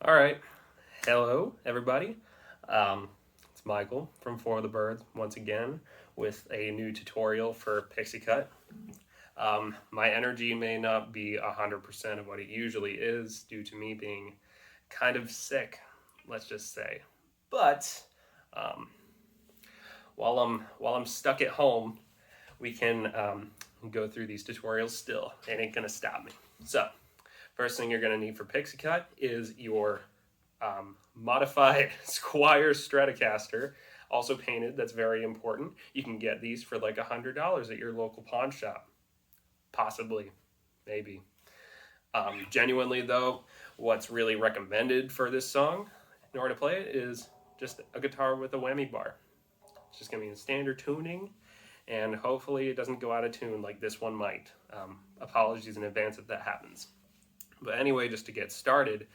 All right. Hello, everybody. It's Michael from For the Birds once again with a new tutorial for Pixie Cut. My energy may not be 100% of what it usually is due to me being kind of sick, let's just say. But um, while I'm stuck at home, we can go through these tutorials still. It ain't gonna stop me. So, first thing you're gonna need for Pixie Cut is your modified Squire Stratocaster, also painted. That's very important. You can get these for like $100 at your local pawn shop, possibly, maybe. Genuinely though, what's really recommended for this song in order to play it is just a guitar with a whammy bar. It's just gonna be in standard tuning, and hopefully it doesn't go out of tune like this one might. Apologies in advance if that happens. But anyway, just to get started,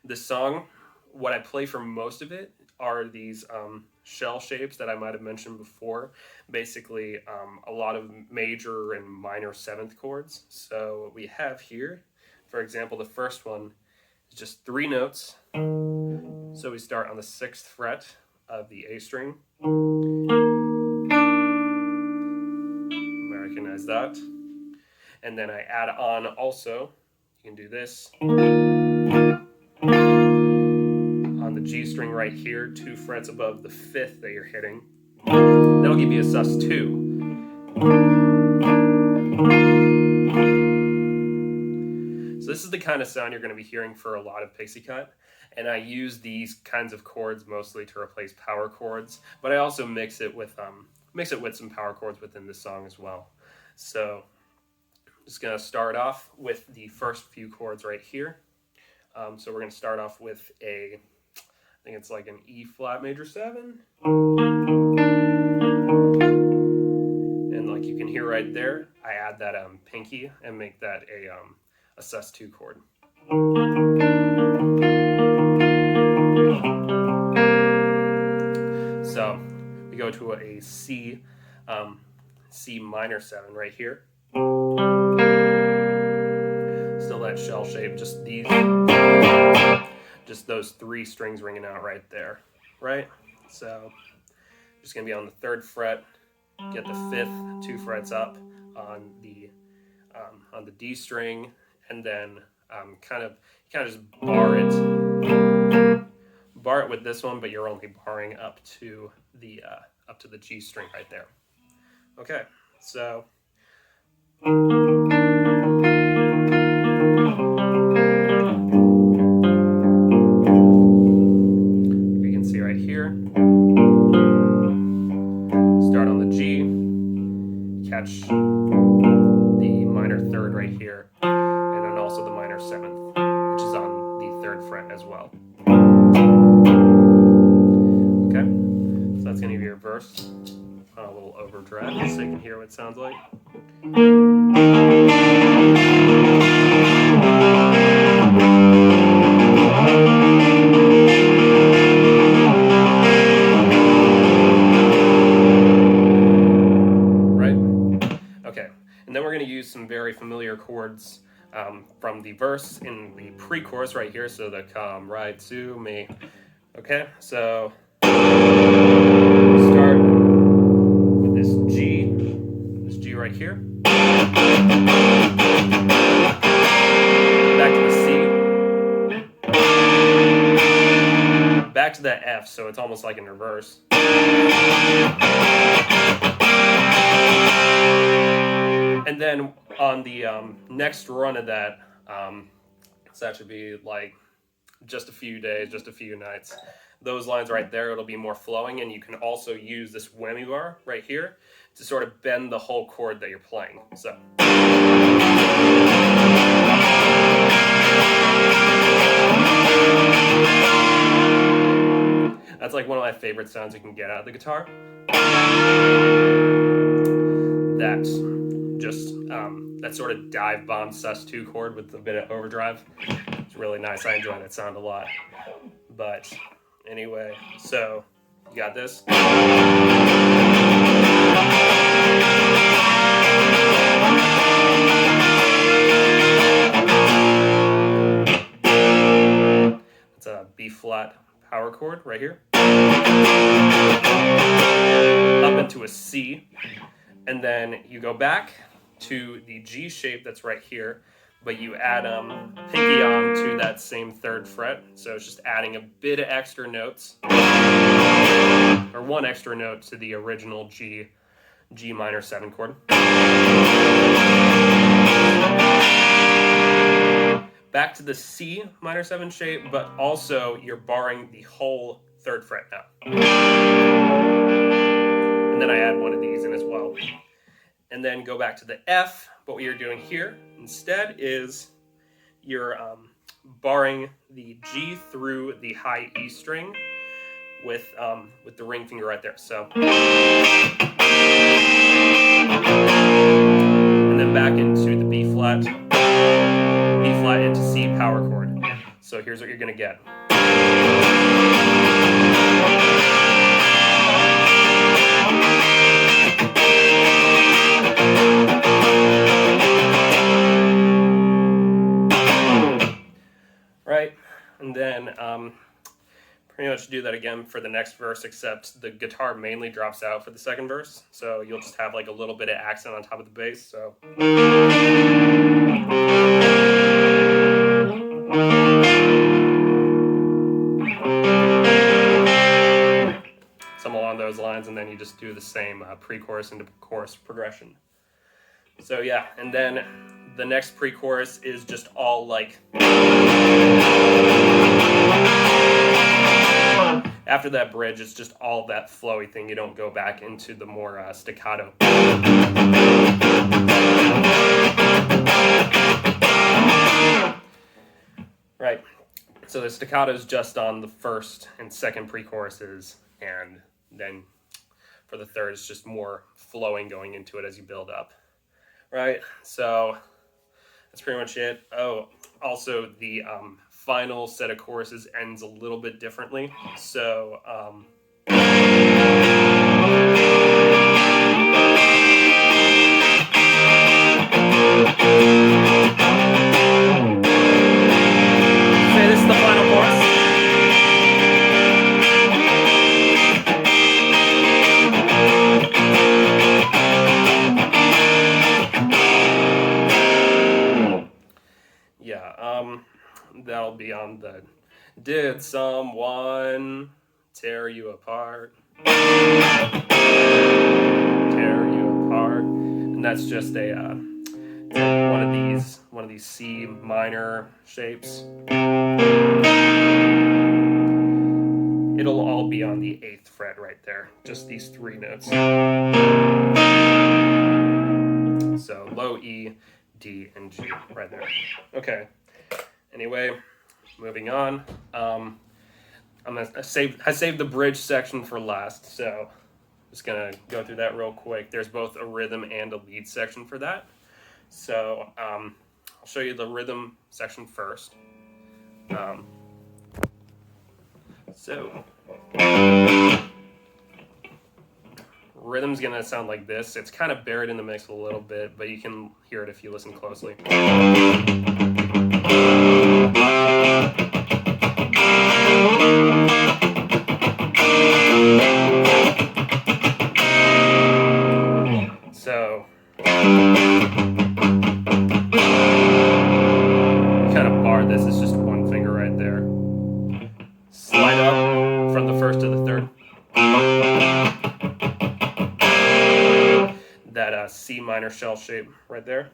this song, what I play for most of it are these shell shapes that I might have mentioned before. Basically, a lot of major and minor seventh chords. So what we have here, for example, the first one is just 3 notes. So we start on the 6th fret of the A string. Recognize that. And then I add on also, you can do this. On the G string right here, 2 frets above the 5th that you're hitting. That'll give you a sus2. So this is the kind of sound you're going to be hearing for a lot of Pixie Cut. And I use these kinds of chords mostly to replace power chords, but I also mix it with some power chords within this song as well. So I'm just going to start off with the first few chords right here. So we're going to start off with I think it's like an E flat major 7. And like you can hear right there, I add that pinky and make that a sus2 chord. So we go to a C minor 7 right here. Still that shell shape, just those 3 strings ringing out right there, right? So just gonna be on the 3rd fret, get the 5th 2 frets up on the D string, and then kind of just bar it with this one, but you're only barring up to the G string right there. Okay, so. Start on the G, catch the minor 3rd right here, and then also the minor 7th, which is on the 3rd fret as well. Okay, so that's going to be your verse on a little overdrive so you can hear what it sounds like. Some very familiar chords from the verse in the pre-chorus right here, so the come right to me. Okay, so start with this G right here. Back to the C. Back to that F, so it's almost like in reverse. And then on the next run of that, so that should be like just a few days, just a few nights. Those lines right there, it'll be more flowing, and you can also use this whammy bar right here to sort of bend the whole chord that you're playing. So. That's like one of my favorite sounds you can get out of the guitar. That sort of dive bomb sus2 chord with a bit of overdrive. It's really nice. I enjoy that sound a lot. But anyway, so you got this. flat power chord right here, up into a C, and then you go back to the G shape that's right here, but you add pinky on to that same 3rd fret, so it's just adding a bit of extra notes, or one extra note to the original G minor 7 chord. Back to the C minor 7 shape, but also you're barring the whole 3rd fret now. And then I add one of these in as well. And then go back to the F, but what you're doing here instead is you're barring the G through the high E string with the ring finger right there. So, and then back into the B flat into C power chord. So here's what you're going to get. Right, and then pretty much do that again for the next verse, except the guitar mainly drops out for the 2nd verse, so you'll just have like a little bit of accent on top of the bass. So some along those lines, and then you just do the same pre-chorus into chorus progression. So yeah, and then the next pre-chorus is just all like, after that bridge, it's just all that flowy thing. You don't go back into the more staccato. Right. So the staccato is just on the 1st and 2nd pre-choruses, and then for the 3rd, it's just more flowing going into it as you build up. Right. So that's pretty much it. Oh, also the final set of choruses ends a little bit differently. So say this is the final chorus. That'll be on the Did Someone Tear You Apart? Tear You Apart. And that's just a one of these C minor shapes. It'll all be on the 8th fret right there. Just these 3 notes. So low E, D, and G right there. Okay. Anyway, moving on. I saved the bridge section for last, so just gonna go through that real quick. There's both a rhythm and a lead section for that. So I'll show you the rhythm section first. Rhythm's gonna sound like this. It's kind of buried in the mix a little bit, but you can hear it if you listen closely. So you kind of bar this. It's just one finger right there. Slide up from the 1st to the 3rd. That C minor shell shape right there.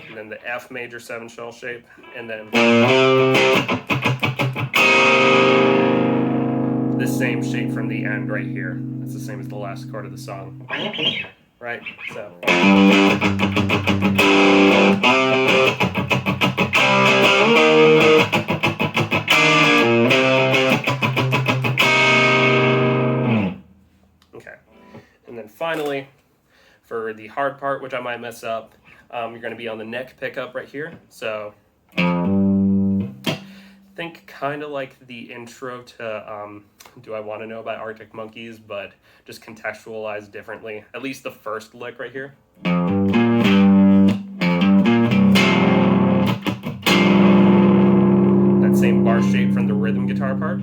And then the F major 7 shell shape. And then the same shape from the end right here. That's the same as the last chord of the song. Right? So. Okay. And then finally, for the hard part, which I might mess up, you're going to be on the neck pickup right here. So think kind of like the intro to Do I Want to Know About Arctic Monkeys, but just contextualized differently. At least the first lick right here. guitar shape from the rhythm guitar part.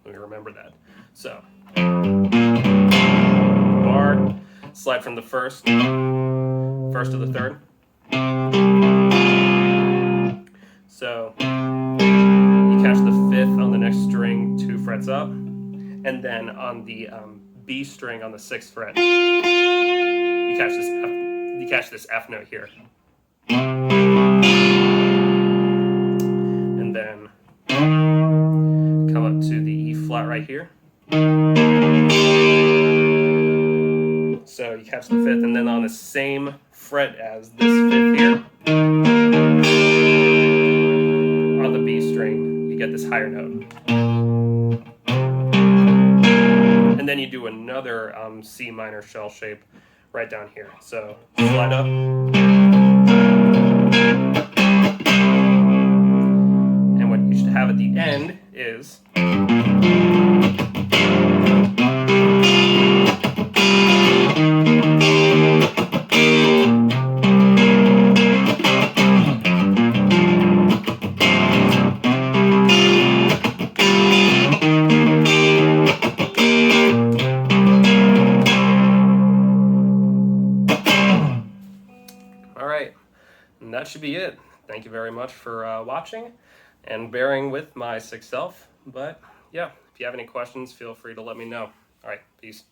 Let me remember that. So, bar, slide from the first to the third. So, you catch the fifth on the next string 2 frets up, and then on the B string on the 6th fret, you catch this F note here. And then come up to the E flat right here. So you catch the 5th, and then on the same fret as this 5th here, on the B string, you get this higher note. And then you do another C minor shell shape right down here. So slide up. And what you should have at the end is and that should be it. Thank you very much for watching and bearing with my sick self. But yeah, if you have any questions, feel free to let me know. All right, peace.